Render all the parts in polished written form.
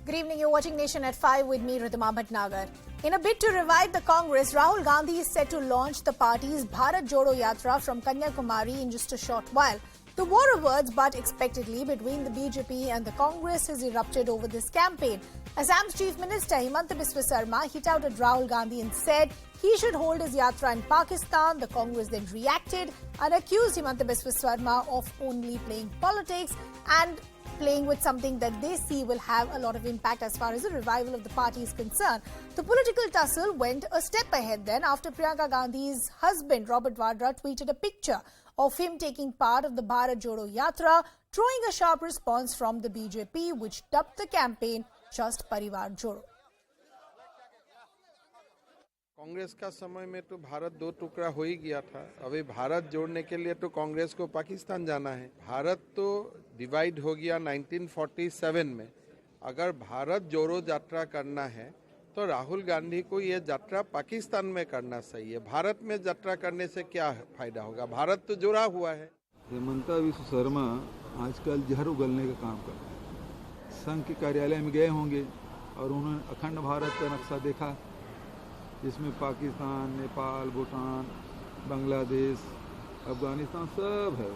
Good evening, you're watching Nation at 5 with me, Ridhima Bhatnagar. In a bid to revive the Congress, Rahul Gandhi is set to launch the party's Bharat Jodo Yatra from Kanyakumari in just a short while. The war of words, but expectedly, between the BJP and the Congress has erupted over this campaign. Assam's Chief Minister Himanta Biswa Sarma hit out at Rahul Gandhi and said he should hold his yatra in Pakistan. The Congress then reacted and accused Himanta Biswa Sarma of only playing politics and playing with something that they see will have a lot of impact as far as the revival of the party is concerned. The political tussle went a step ahead then after Priyanka Gandhi's husband Robert Vadra tweeted a picture of him taking part of the Bharat Jodo Yatra, drawing a sharp response from the BJP, which dubbed the campaign just Parivar Jodo. Congress का समय में तो भारत दो टुकड़ा हो ही गया था। अभी भारत जोड़ने के लिए तो कांग्रेस को पाकिस्तान जाना है। भारत तो डिवाइड हो गया 1947 में। अगर भारत जोड़ो यात्रा करना है तो राहुल गांधी को ये यात्रा पाकिस्तान में करना सही है। भारत में यात्रा करने से क्या फायदा होगा? भारत तो जुड़ा हुआ है। हिमंत बिस्वा शर्मा आजकल जहर उगलने का काम कर रहे हैं। संघ के कार्यालय में गए होंगे और उन्होंने अखंड भारत का नक्शा देखा, जिसमें पाकिस्तान, नेपाल, भूटान, बांग्लादेश, अफगानिस्तान सब है।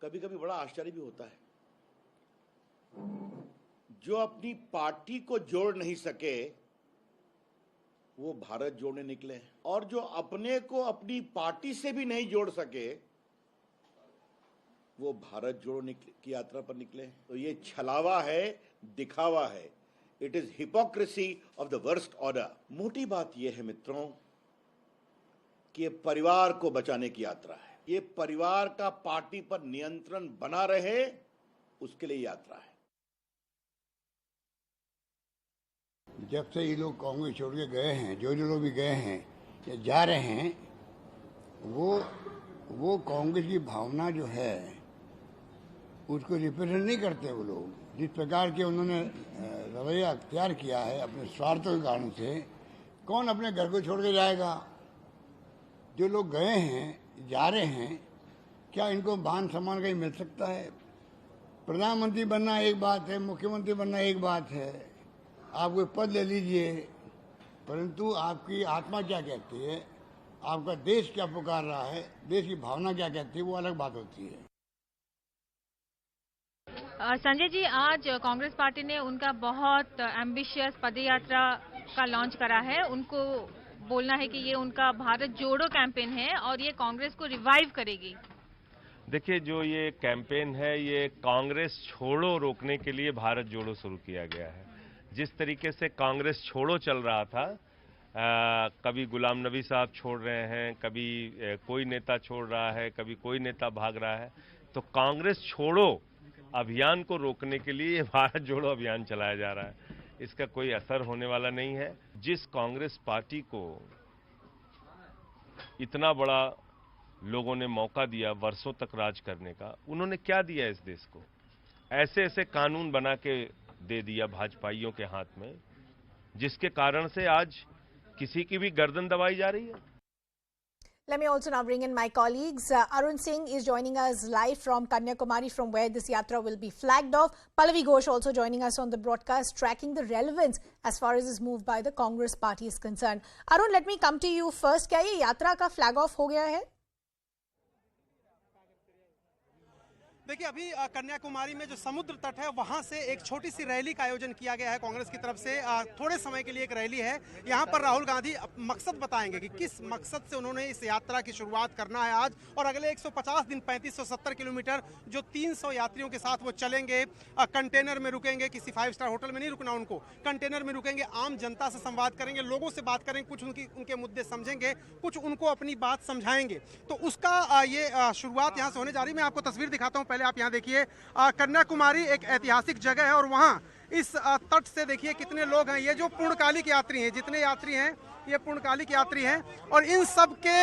कभी कभी बड़ा आश्चर्य भी होता है, जो अपनी पार्टी को जोड़ नहीं सके वो भारत जोड़ने निकले, और जो अपने को अपनी पार्टी से भी नहीं जोड़ सके वो भारत जोड़ो की यात्रा पर निकले। तो ये छलावा है, दिखावा है। It is hypocrisy of the worst order. मोटी बात यह है मित्रों कि ये परिवार को बचाने की यात्रा है। ये परिवार का पार्टी पर नियंत्रण बना रहे, उसके लिए यात्रा है। जब से ये लोग कांग्रेस छोड़ के गए हैं, जो लोग भी गए हैं या जा रहे हैं, वो कांग्रेस की भावना जो है उसको रिप्रेजेंट नहीं करते। वो लोग जिस प्रकार के उन्होंने रवैया अख्तियार किया है अपने स्वार्थ के कारण से, कौन अपने घर को छोड़ के जाएगा? जो लोग गए हैं, जा रहे हैं, क्या इनको मान सम्मान कहीं मिल सकता है? प्रधानमंत्री बनना एक बात है, मुख्यमंत्री बनना एक बात है, आप कोई पद ले लीजिए, परंतु आपकी आत्मा क्या कहती है, आपका देश क्या पुकार रहा है, देश की भावना क्या कहती है, वो अलग बात होती है। संजय जी, आज कांग्रेस पार्टी ने उनका बहुत एम्बिशियस पदयात्रा का लॉन्च करा है। उनको बोलना है कि ये उनका भारत जोड़ो कैंपेन है और ये कांग्रेस को रिवाइव करेगी। देखिए, जो ये कैंपेन है ये कांग्रेस छोड़ो रोकने के लिए भारत जोड़ो शुरू किया गया है। जिस तरीके से कांग्रेस छोड़ो चल रहा था, कभी गुलाम नबी साहब छोड़ रहे हैं, कभी कोई नेता छोड़ रहा है, कभी कोई नेता भाग रहा है, तो कांग्रेस छोड़ो अभियान को रोकने के लिए भारत जोड़ो अभियान चलाया जा रहा है। इसका कोई असर होने वाला नहीं है। जिस कांग्रेस पार्टी को इतना बड़ा लोगों ने मौका दिया वर्षों तक राज करने का, उन्होंने क्या दिया इस देश को? ऐसे ऐसे कानून बना के दे दिया भाजपाइयों के हाथ में, जिसके कारण से आज किसी की भी गर्दन दबाई जा रही है। Let me also now bring in my colleagues. Arun Singh is joining us live from Kanyakumari, from where this yatra will be flagged off. Pallavi Ghosh also joining us on the broadcast, tracking the relevance as far as this move by the Congress party is concerned. Arun, let me come to you first. क्या ये यात्रा का flag of हो गया है? देखिए, अभी कन्याकुमारी में जो समुद्र तट है वहां से एक छोटी सी रैली का आयोजन किया गया है कांग्रेस की तरफ से। थोड़े समय के लिए एक रैली है। यहां पर राहुल गांधी मकसद बताएंगे कि किस मकसद से उन्होंने इस यात्रा की शुरुआत करना है आज, और अगले 150 दिन 3570 किलोमीटर जो 300 यात्रियों के साथ वो चलेंगे। कंटेनर में रुकेंगे, किसी 5 स्टार होटल में नहीं रुकना उनको, कंटेनर में रुकेंगे, आम जनता से संवाद करेंगे, लोगों से बात करेंगे, कुछ उनके मुद्दे समझेंगे, कुछ उनको अपनी बात समझाएंगे। तो उसका ये शुरुआत यहाँ से होने जा रही है। मैं आपको तस्वीर दिखाता हूँ। पहले आप यहाँ देखिए, कन्याकुमारी एक ऐतिहासिक जगह है और वहाँ इस तट से देखिए कितने लोग हैं। ये जो पूर्णकालिक यात्री हैं, जितने यात्री हैं ये पूर्णकालिक यात्री हैं, और इन सब के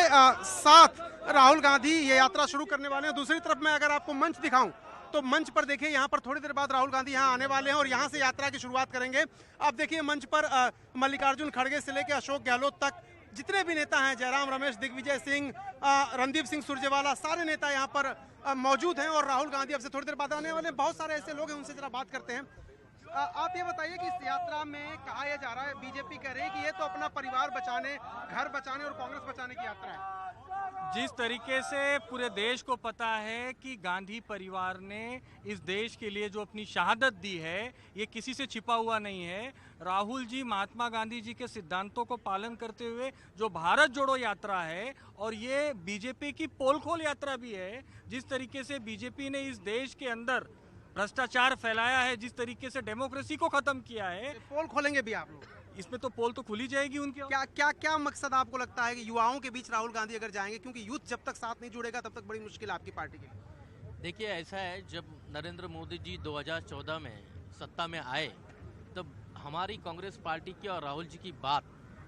साथ राहुल गांधी ये यात्रा शुरू करने वाले हैं। दूसरी तरफ मैं अगर आपको मंच दिखाऊं तो मंच पर देखिए, यहाँ पर थोड़ी देर बाद राहुल गांधी यहाँ आने वाले हैं और यहाँ से यात्रा की शुरुआत करेंगे। आप देखिए मंच पर मल्लिकार्जुन खड़गे से लेकर अशोक गहलोत तक जितने भी नेता हैं, जयराम रमेश, दिग्विजय सिंह, रणदीप सिंह सुरजेवाला, सारे नेता यहाँ पर मौजूद हैं और राहुल गांधी अब से थोड़ी देर बाद आने वाले। बहुत सारे ऐसे लोग हैं, उनसे जरा बात करते हैं। आप ये बताइए कि इस यात्रा में कहा यह जा रहा है, बीजेपी कह रही है कि ये तो अपना परिवार बचाने, घर बचाने और कांग्रेस बचाने की यात्रा है। जिस तरीके से पूरे देश को पता है कि गांधी परिवार ने इस देश के लिए जो अपनी शहादत दी है, ये किसी से छिपा हुआ नहीं है। राहुल जी महात्मा गांधी जी के सिद्धांतों को पालन करते हुए जो भारत जोड़ो यात्रा है, और ये बीजेपी की पोल खोल यात्रा भी है। जिस तरीके से बीजेपी ने इस देश के अंदर भ्रष्टाचार फैलाया है, जिस तरीके से डेमोक्रेसी को खत्म किया है, पोल खोलेंगे भी आप लोग? इसमें तो पोल तो खुली जाएगी उनकी। क्या मकसद आपको लगता है कि युवाओं के बीच राहुल गांधी अगर जाएंगे, क्योंकि यूथ जब तक साथ नहीं जुड़ेगा तब तक बड़ी मुश्किल है आपकी पार्टी के लिए? देखिए, ऐसा है, जब नरेंद्र मोदी जी 2014 में सत्ता में आए, तब हमारी कांग्रेस पार्टी की और राहुल जी की बात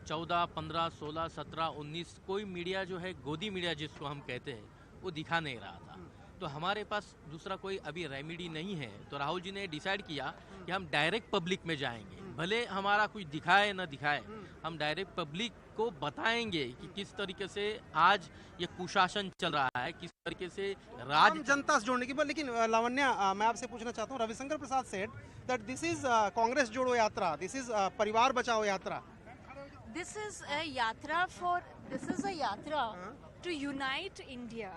14, 15, 16, 17, 19 कोई मीडिया जो है, गोदी मीडिया जिसको हम कहते हैं, वो दिखा नहीं रहा था। तो हमारे पास दूसरा कोई अभी रेमेडी नहीं है, तो राहुल जी ने डिसाइड किया कि हम डायरेक्ट पब्लिक में जाएंगे। भले हमारा कुछ दिखाए न दिखाए, हम डायरेक्ट पब्लिक को बताएंगे कि किस तरीके से आज ये कुशासन चल रहा है, किस तरीके से राज जनता से जोड़ने की। लेकिन लावण्या, मैं आपसे पूछना चाहता हूँ, Ravishankar Prasad said that this is Congress Jodo Yatra, this is परिवार बचाओ यात्रा। This is a yatra to unite India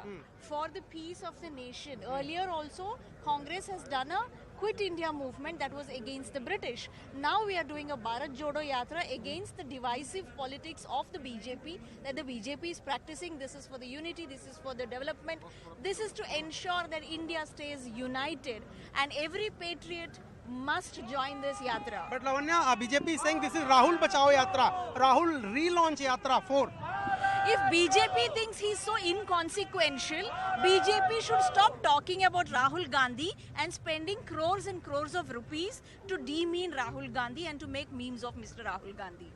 for the peace of the nation. Earlier also, Congress has done a Quit India movement that was against the British. Now we are doing a Bharat Jodo Yatra against the divisive politics of the BJP that the BJP is practicing. This is for the unity, this is for the development. This is to ensure that India stays united and every patriot must join this yatra. But Lavanya, BJP is saying this is Rahul Bachao Yatra, Rahul relaunch Yatra 4. If BJP thinks he's so inconsequential, BJP should stop talking about Rahul Gandhi and spending crores and crores of rupees to demean Rahul Gandhi and to make memes of Mr. Rahul Gandhi.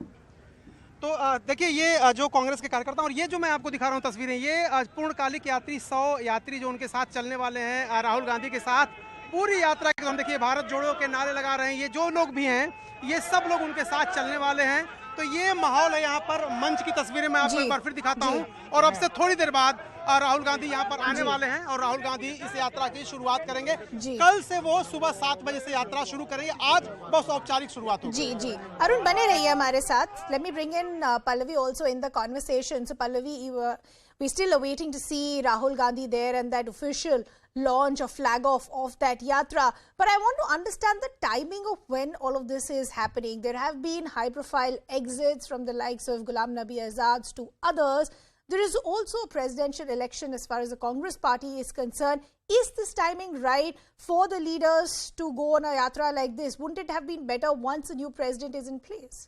तो देखिए, ये जो कांग्रेस के कार्यकर्ता, और ये जो मैं आपको दिखा रहा हूँ तस्वीरें, ये पूर्णकालिक यात्री 100 यात्री जो उनके साथ चलने वाले हैं राहुल गांधी के साथ पूरी यात्रा के दौरान। देखिए, भारत जोड़ो के नारे लगा रहे हैं। ये जो लोग भी हैं, ये सब लोग उनके साथ चलने वाले हैं। तो ये माहौल है यहाँ पर। मंच की तस्वीरें मैं आपको एक बार फिर दिखाता हूँ। और अब से थोड़ी देर बाद राहुल गांधी यहाँ पर आने वाले हैं और राहुल गांधी इस यात्रा की शुरुआत करेंगे। कल से वो सुबह 7 बजे से यात्रा शुरू करेंगे। आज बहुत औपचारिक शुरुआत होगी। जी अरुण, बने रहिए हमारे साथ। Let me bring in Pallavi also in the conversation. So Pallavi, we're still awaiting to see Rahul Gandhi there and that official launch or flag off of that yatra. But I want to understand the timing of when all of this is happening. There have been high-profile exits from the likes of Ghulam Nabi Azad to others. There is also a presidential election as far as the Congress party is concerned. Is this timing right for the leaders to go on a yatra like this? Wouldn't it have been better once a new president is in place?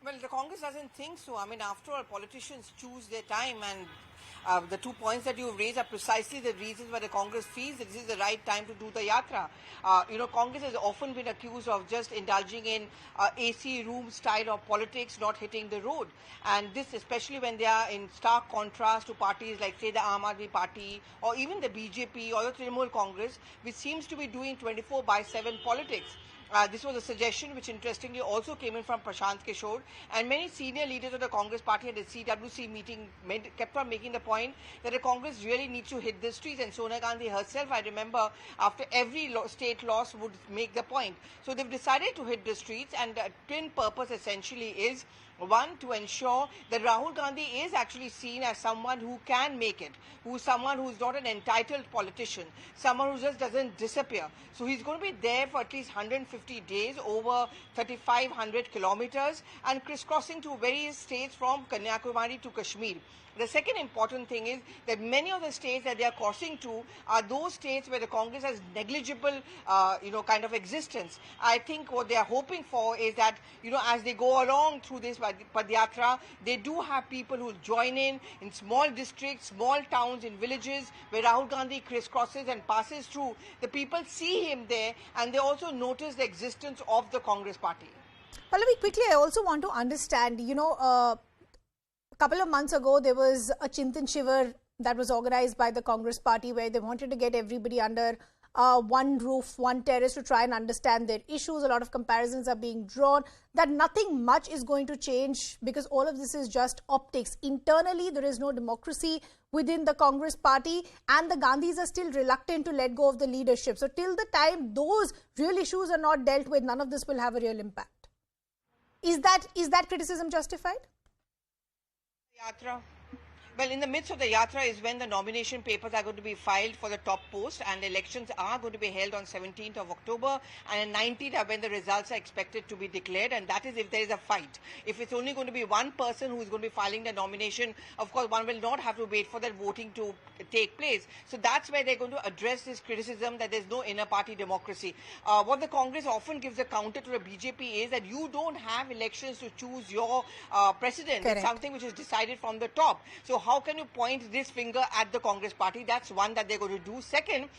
Well, the Congress doesn't think so. I mean, after all, politicians choose their time, and the 2 points that you've raised are precisely the reasons why the Congress feels that this is the right time to do the yatra. Congress has often been accused of just indulging in AC room style of politics, not hitting the road. And this, especially when they are in stark contrast to parties like, say, the Aam Aadmi Party or even the BJP or the Trinamool Congress, which seems to be doing 24/7 politics. This was a suggestion which interestingly also came in from Prashant Kishore, and many senior leaders of the Congress party at the CWC meeting kept on making the point that the Congress really needs to hit the streets, and Sonia Gandhi herself, I remember, after every state loss would make the point. So they've decided to hit the streets, and the twin purpose essentially is, one, to ensure that Rahul Gandhi is actually seen as someone who can make it, who's someone who's not an entitled politician, someone who just doesn't disappear. So he's going to be there for at least 150 days, over 3,500 kilometers, and crisscrossing to various states from Kanyakumari to Kashmir. The second important thing is that many of the states that they are crossing to are those states where the Congress has negligible, kind of existence. I think what they are hoping for is that, as they go along through this Padyatra, they do have people who will join in small districts, small towns, in villages where Rahul Gandhi crisscrosses and passes through. The people see him there, and they also notice the existence of the Congress party. Pallavi, quickly, I also want to understand, couple of months ago, there was a Chintan Shivar that was organized by the Congress party where they wanted to get everybody under one roof, one terrace to try and understand their issues. A lot of comparisons are being drawn that nothing much is going to change because all of this is just optics. Internally, there is no democracy within the Congress party, and the Gandhis are still reluctant to let go of the leadership. So till the time those real issues are not dealt with, none of this will have a real impact. Is that criticism justified? Yatra. Well, in the midst of the Yatra is when the nomination papers are going to be filed for the top post, and elections are going to be held on 17th of October, and 19th are when the results are expected to be declared, and that is if there is a fight. If it's only going to be one person who is going to be filing the nomination, of course one will not have to wait for that voting to take place. So that's where they're going to address this criticism that there's no inner party democracy. What the Congress often gives a counter to the BJP is that you don't have elections to choose your president. Correct. It's something which is decided from the top. So how can you point this finger at the Congress party? That's one that they're going to do. Second,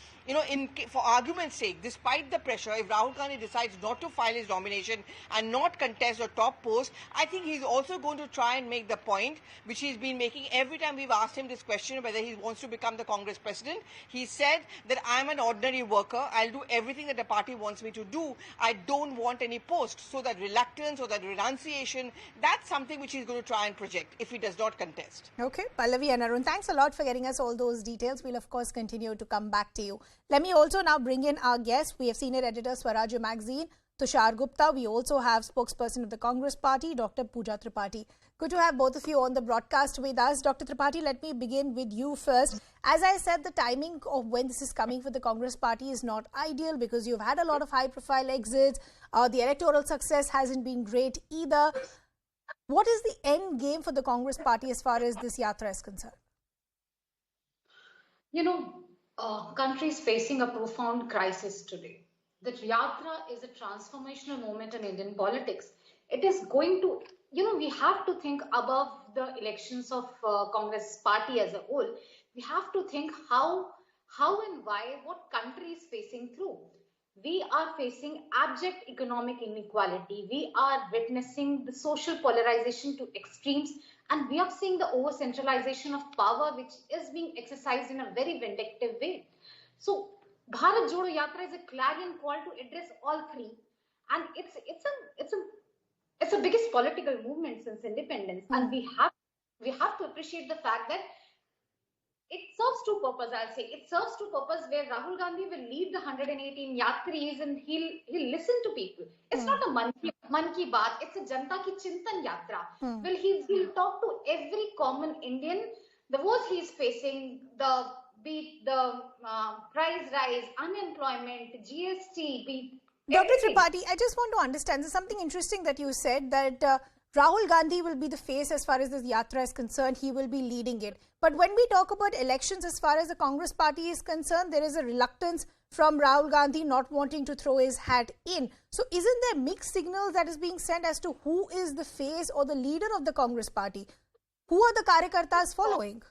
for argument's sake, despite the pressure, if Rahul Gandhi decides not to file his nomination and not contest the top post, I think he's also going to try and make the point, which he's been making every time we've asked him this question, whether he wants to become the Congress president. He said that I'm an ordinary worker. I'll do everything that the party wants me to do. I don't want any post. So that reluctance or that renunciation, that's something which he's going to try and project if he does not contest. Okay, Pallavi and Arun, thanks a lot for getting us all those details. We'll of course continue to come back to you. Let me also now bring in our guest. We have senior editor Swarajya Magazine, Tushar Gupta. We also have spokesperson of the Congress party, Dr. Pooja Tripathi. Good to have both of you on the broadcast with us. Dr. Tripathi, let me begin with you first. As I said, the timing of when this is coming for the Congress party is not ideal because you've had a lot of high-profile exits. The electoral success hasn't been great either. What is the end game for the Congress party as far as this yatra is concerned? Country is facing a profound crisis today. The yatra is a transformational moment in Indian politics. It is going to, we have to think above the elections of Congress party as a whole. We have to think how and why, what country is facing through. We are facing abject economic inequality. We are witnessing the social polarization to extremes, and we are seeing the over-centralization of power, which is being exercised in a very vindictive way. So, Bharat Jodo Yatra is a clarion call to address all three, and it's the biggest political movement since independence, and we have to appreciate the fact that it serves two purposes. I'll say it serves two purposes where Rahul Gandhi will lead the 118 yatris and he'll listen to people. It's not a man ki baat. It's a Janta ki Chintan yatra. Well, he'll talk to every common Indian. The woes he's facing, the price rise, unemployment, GST. Dr. Tripathi, I just want to understand. There's something interesting that you said that Rahul Gandhi will be the face as far as this yatra is concerned. He will be leading it. But when we talk about elections as far as the Congress party is concerned, there is a reluctance from Rahul Gandhi not wanting to throw his hat in. So isn't there mixed signals that is being sent as to who is the face or the leader of the Congress party? Who are the Karyakartas following?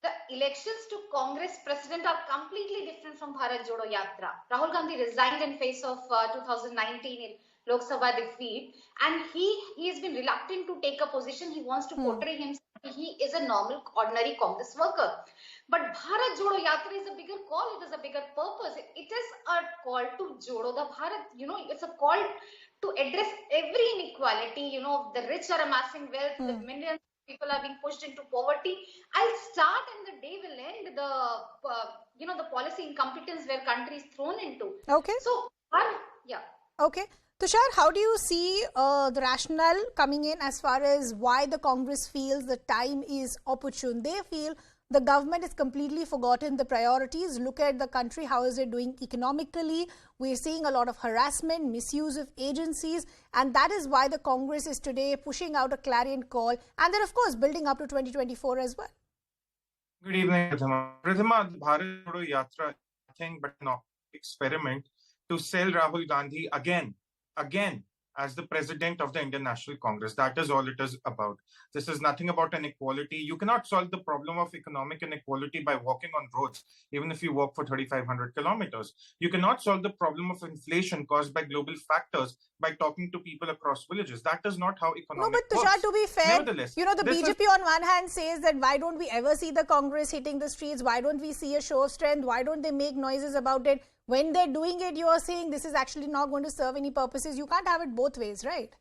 The elections to Congress president are completely different from Bharat Jodo Yatra. Rahul Gandhi resigned in face of 2019 in Lok Sabha defeat, and he has been reluctant to take a position. He wants to portray himself. He is a normal, ordinary Congress worker. But Bharat Jodo Yatra is a bigger call. It is a bigger purpose. It is a call to Jodo the Bharat. It's a call to address every inequality. The rich are amassing wealth. The millions of people are being pushed into poverty. I'll start and the day will end the policy incompetence where country is thrown into. Okay. So, yeah. Okay. Tushar, how do you see the rationale coming in as far as why the Congress feels the time is opportune? They feel the government has completely forgotten the priorities. Look at the country, how is it doing economically? We're seeing a lot of harassment, misuse of agencies, and that is why the Congress is today pushing out a clarion call, and then of course building up to 2024 as well. Good evening, Prathama. Prathama, Bharat Jodo Yatra, nothing but an experiment to sell Rahul Gandhi again as the president of the Indian National Congress. That is all it is about. This is nothing about inequality. You cannot solve the problem of economic inequality by walking on roads, even if you walk for 3,500 kilometers. You cannot solve the problem of inflation caused by global factors by talking to people across villages. That is not how No, economics but Tushar, works. to be fair, Nevertheless, the this BJP on one hand says that why don't we ever see the Congress hitting the streets? Why don't we see a show of strength? Why don't they make noises about it? When they're doing it, you are saying this is actually not going to serve any purposes. You can't have it both ways, right?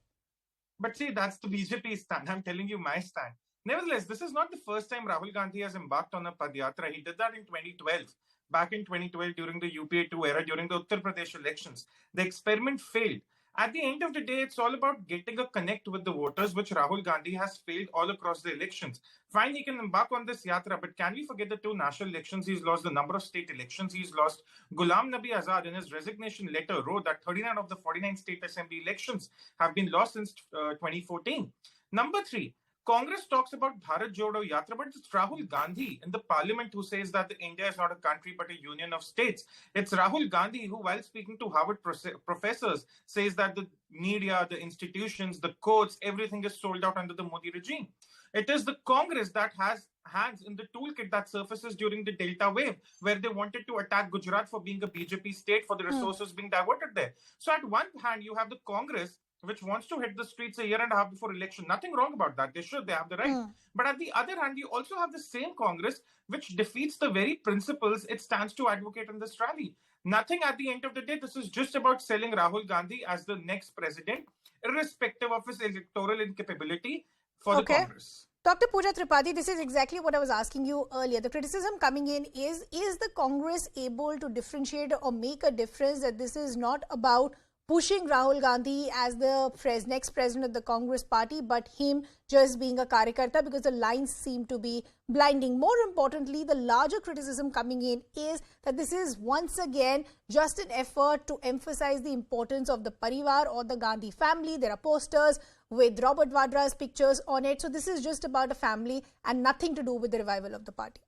But see, that's the BJP stand. I'm telling you my stand. Nevertheless, this is not the first time Rahul Gandhi has embarked on a Padyatra. He did that in 2012. Back in 2012, during the UPA 2 era, during the Uttar Pradesh elections. The experiment failed. At the end of the day, it's all about getting a connect with the voters, which Rahul Gandhi has failed all across the elections. Fine, he can embark on this yatra, but can we forget the 2 national elections he's lost, the number of state elections he's lost? Ghulam Nabi Azad, in his resignation letter, wrote that 39 of the 49 state assembly elections have been lost since 2014. Number 3, Congress talks about Bharat Jodo Yatra, but it's Rahul Gandhi in the parliament who says that India is not a country but a union of states. It's Rahul Gandhi who, while speaking to Harvard professors, says that the media, the institutions, the courts, everything is sold out under the Modi regime. It is the Congress that has hands in the toolkit that surfaces during the Delta wave, where they wanted to attack Gujarat for being a BJP state, for the resources being diverted there. So at one hand, you have the Congress, which wants to hit the streets a year and a half before election. Nothing wrong about that. They have the right. But at the other hand, you also have the same Congress which defeats the very principles it stands to advocate in this rally. Nothing at the end of the day. This is just about selling Rahul Gandhi as the next president, irrespective of his electoral incapability for the Congress. Dr. Pooja Tripathi, this is exactly what I was asking you earlier. The criticism coming in is the Congress able to differentiate or make a difference that this is not about pushing Rahul Gandhi as the next president of the Congress party, but him just being a Karyakarta, because the lines seem to be blinding. More importantly, the larger criticism coming in is that this is once again just an effort to emphasize the importance of the Parivar or the Gandhi family. There are posters with Robert Vadra's pictures on it. So this is just about a family and nothing to do with the revival of the party.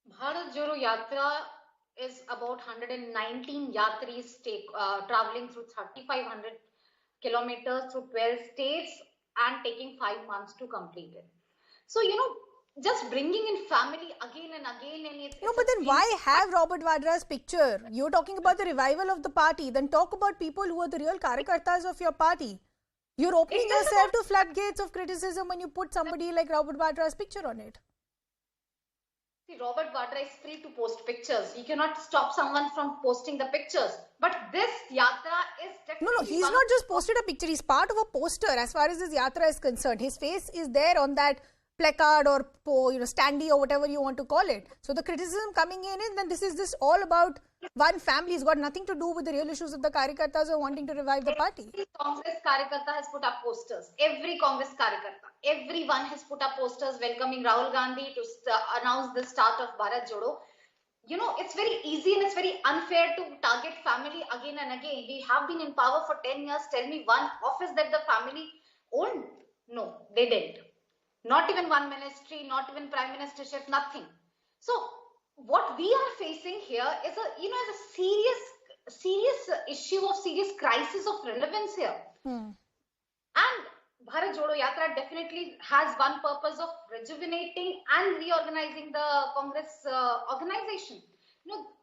Bharat Jodo Yatra is about 119 yatris traveling through 3,500 kilometers through 12 states and taking 5 months to complete it. So, just bringing in family again and again. And it's but then why have Robert Vadra's picture? You're talking about the revival of the party. Then talk about people who are the real Karyakartas of your party. You're opening yourself to floodgates of criticism when you put somebody like Robert Vadra's picture on it. See, Robert Vadra is free to post pictures. You cannot stop someone from posting the pictures. But this yatra is definitely... No, he's not just posted a picture. He's part of a poster as far as this yatra is concerned. His face is there on that placard or standee or whatever you want to call it. So the criticism coming in, and then this is just all about one family. It's got nothing to do with the real issues of the Karyakartas or wanting to revive the party. Every Congress Karyakarta has put up posters. Every Congress Karyakarta. Everyone has put up posters welcoming Rahul Gandhi to announce the start of Bharat Jodo. It's very easy and it's very unfair to target family again and again. We have been in power for 10 years. Tell me one office that the family owned. No, they didn't. Not even one ministry, not even prime ministership, nothing. So what we are facing here is a serious issue of serious crisis of relevance here. And Bharat Jodo Yatra definitely has one purpose of rejuvenating and reorganizing the Congress organization.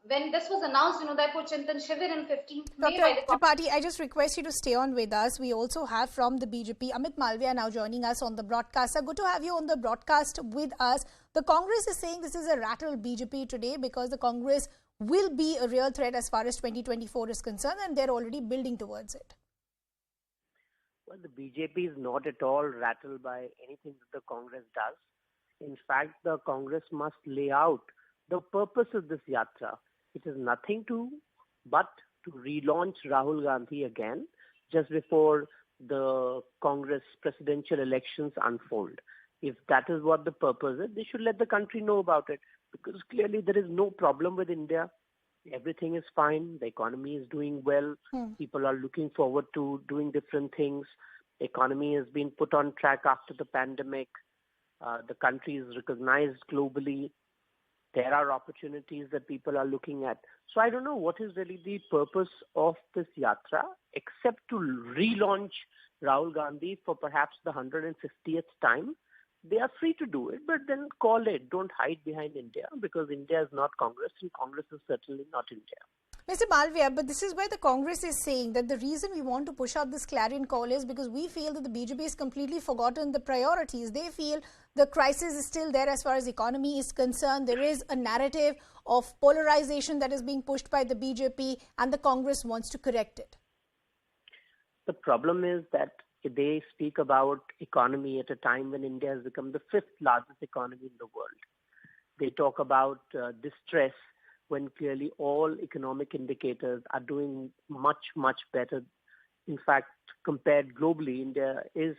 When this was announced, they put Chintan Shivir in 15th May. Dr. Tripathi, I just request you to stay on with us. We also have from the BJP, Amit Malviya now joining us on the broadcast. Sir, good to have you on the broadcast with us. The Congress is saying this is a rattle BJP today because the Congress will be a real threat as far as 2024 is concerned, and they're already building towards it. Well, the BJP is not at all rattled by anything that the Congress does. In fact, the Congress must lay out the purpose of this yatra. It is nothing but to relaunch Rahul Gandhi again just before the Congress presidential elections unfold. If that is what the purpose is, they should let the country know about it, because clearly there is no problem with India. Everything is fine. The economy is doing well. People are looking forward to doing different things. The economy has been put on track after the pandemic. The country is recognized globally. There are opportunities that people are looking at. So I don't know what is really the purpose of this yatra, except to relaunch Rahul Gandhi for perhaps the 150th time. They are free to do it, but then call it. Don't hide behind India, because India is not Congress and Congress is certainly not India. Mr. Malviya, but this is where the Congress is saying that the reason we want to push out this clarion call is because we feel that the BJP has completely forgotten the priorities. They feel the crisis is still there as far as economy is concerned. There is a narrative of polarization that is being pushed by the BJP, and the Congress wants to correct it. The problem is that they speak about economy at a time when India has become the 5th largest economy in the world. They talk about distress when clearly all economic indicators are doing much, much better. In fact, compared globally, India is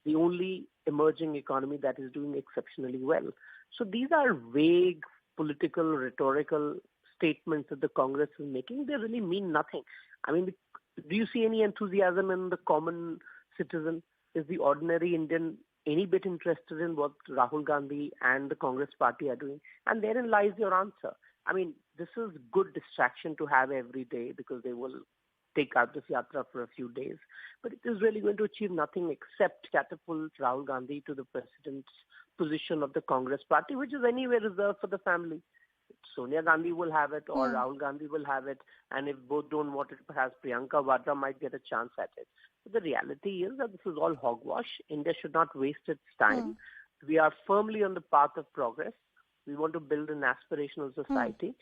the only emerging economy that is doing exceptionally well. So these are vague political, rhetorical statements that the Congress is making. They really mean nothing. I mean, do you see any enthusiasm in the common citizen? Is the ordinary Indian any bit interested in what Rahul Gandhi and the Congress party are doing? And therein lies your answer. I mean, this is good distraction to have every day because they will take out this yatra for a few days. But it is really going to achieve nothing except catapult Rahul Gandhi to the president's position of the Congress party, which is anyway reserved for the family. Sonia Gandhi will have it or Rahul Gandhi will have it. And if both don't want it, perhaps Priyanka Vadra might get a chance at it. But the reality is that this is all hogwash. India should not waste its time. We are firmly on the path of progress. We want to build an aspirational society.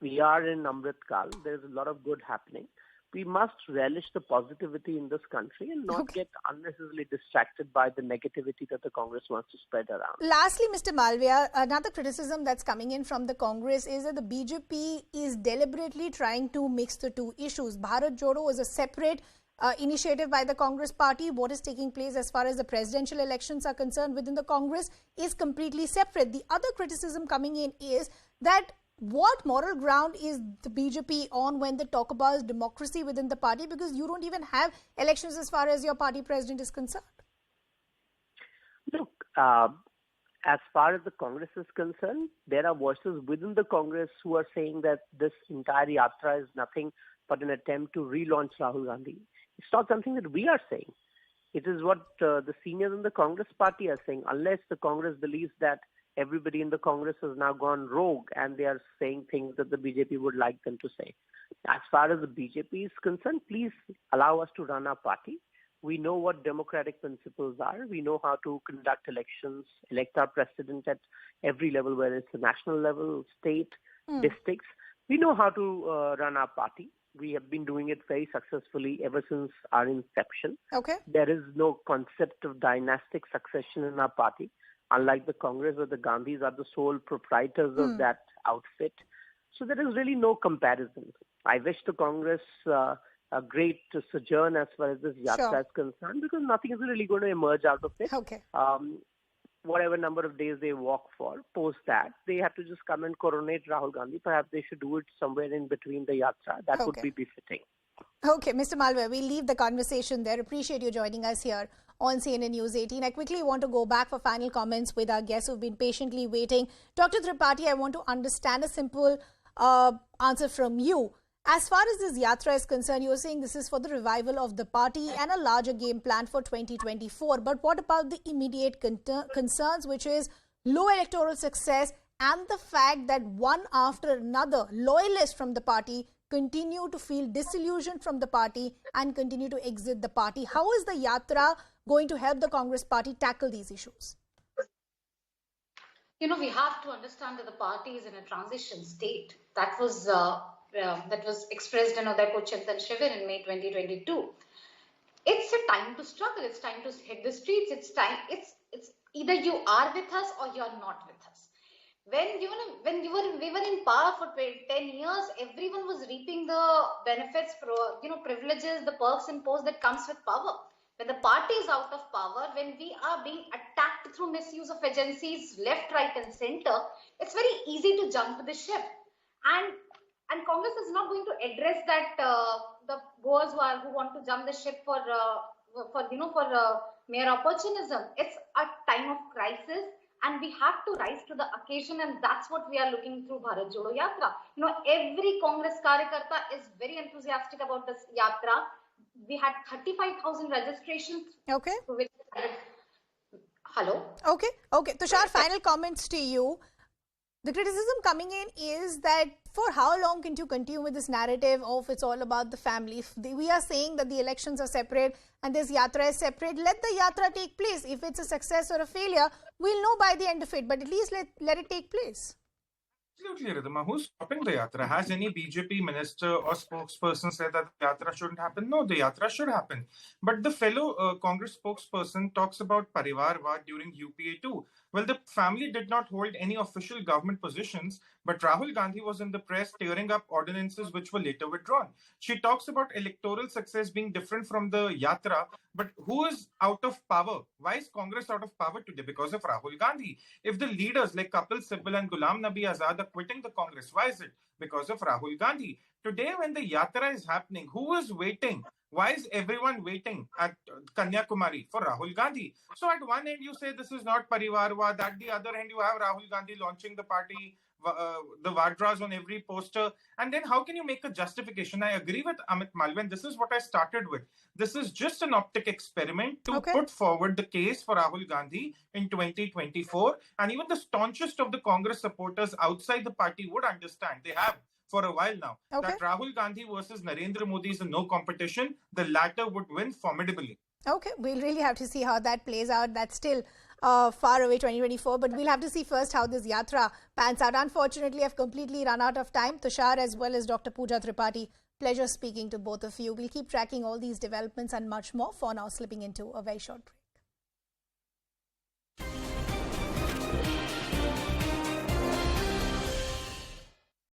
We are in Amrit Kal. There's a lot of good happening. We must relish the positivity in this country and not get unnecessarily distracted by the negativity that the Congress wants to spread around. Lastly, Mr. Malviya, another criticism that's coming in from the Congress is that the BJP is deliberately trying to mix the two issues. Bharat Jodo is a separate initiative by the Congress party. What is taking place as far as the presidential elections are concerned within the Congress is completely separate. The other criticism coming in is that what moral ground is the BJP on when they talk about democracy within the party, because you don't even have elections as far as your party president is concerned? Look, as far as the Congress is concerned, there are voices within the Congress who are saying that this entire yatra is nothing but an attempt to relaunch Rahul Gandhi. It's not something that we are saying. It is what the seniors in the Congress party are saying. Unless the Congress believes that everybody in the Congress has now gone rogue and they are saying things that the BJP would like them to say. As far as the BJP is concerned, please allow us to run our party. We know what democratic principles are. We know how to conduct elections, elect our president at every level, whether it's the national level, state, districts. We know how to run our party. We have been doing it very successfully ever since our inception. There is no concept of dynastic succession in our party, unlike the Congress where the Gandhis are the sole proprietors of that outfit. So there is really no comparison. I wish the Congress a great sojourn as far as this yatra is concerned, because nothing is really going to emerge out of it. Whatever number of days they walk for, post that, they have to just come and coronate Rahul Gandhi. Perhaps they should do it somewhere in between the yatra. That would be befitting. Okay, Mr. Malviya, we'll leave the conversation there. Appreciate you joining us here on CNN News 18. I quickly want to go back for final comments with our guests who've been patiently waiting. Dr. Tripathi, I want to understand a simple answer from you. As far as this yatra is concerned, you're saying this is for the revival of the party and a larger game plan for 2024. But what about the immediate concerns, which is low electoral success and the fact that one after another loyalists from the party continue to feel disillusioned from the party and continue to exit the party? How is the yatra going to help the Congress party tackle these issues? You know, we have to understand that the party is in a transition state. That was expressed in Udaipur Chintan Shivir in May 2022. It's a time to struggle. It's time to hit the streets. It's either you are with us or you are not with us. When we were in power for 10 years, everyone was reaping the benefits, privileges, the perks imposed that comes with power. When the party is out of power, when we are being attacked through misuse of agencies left, right and center, it's very easy to jump the ship. And Congress is not going to address that the goers who want to jump the ship for mere opportunism. It's a time of crisis, and we have to rise to the occasion, and that's what we are looking through Bharat Jodo Yatra. You know, every Congress Karyakarta is very enthusiastic about this yatra. We had 35,000 registrations. Okay. Hello. Okay. Tushar, final comments to you. The criticism coming in is that for how long can you continue with this narrative of it's all about the family? If we are saying that the elections are separate and this yatra is separate, let the yatra take place. If it's a success or a failure, we'll know by the end of it, but at least let it take place. Absolutely, Ridhima. Who's stopping the yatra? Has any BJP minister or spokesperson said that the yatra shouldn't happen? No, the yatra should happen. But the fellow Congress spokesperson talks about Parivarvad during UPA too. Well, the family did not hold any official government positions, but Rahul Gandhi was in the press tearing up ordinances which were later withdrawn. She talks about electoral success being different from the yatra, but who is out of power? Why is Congress out of power today? Because of Rahul Gandhi. If the leaders like Kapil Sibal and Ghulam Nabi Azad are quitting the Congress, why is it? Because of Rahul Gandhi. Today, when the yatra is happening, who is waiting? Why is everyone waiting at Kanyakumari for Rahul Gandhi? So at one end, you say this is not Parivarvad. At the other hand, you have Rahul Gandhi launching the party, the Vadras on every poster. And then how can you make a justification? I agree with Amit Malviya. This is what I started with. This is just an optic experiment to put forward the case for Rahul Gandhi in 2024. And even the staunchest of the Congress supporters outside the party would understand. They have for a while now, that Rahul Gandhi versus Narendra Modi is a no competition. The latter would win formidably. Okay, we'll really have to see how that plays out. That's still far away, 2024, but we'll have to see first how this yatra pans out. Unfortunately, I've completely run out of time. Tushar as well as Dr. Pooja Tripathi, pleasure speaking to both of you. We'll keep tracking all these developments and much more. For now, slipping into a very short break.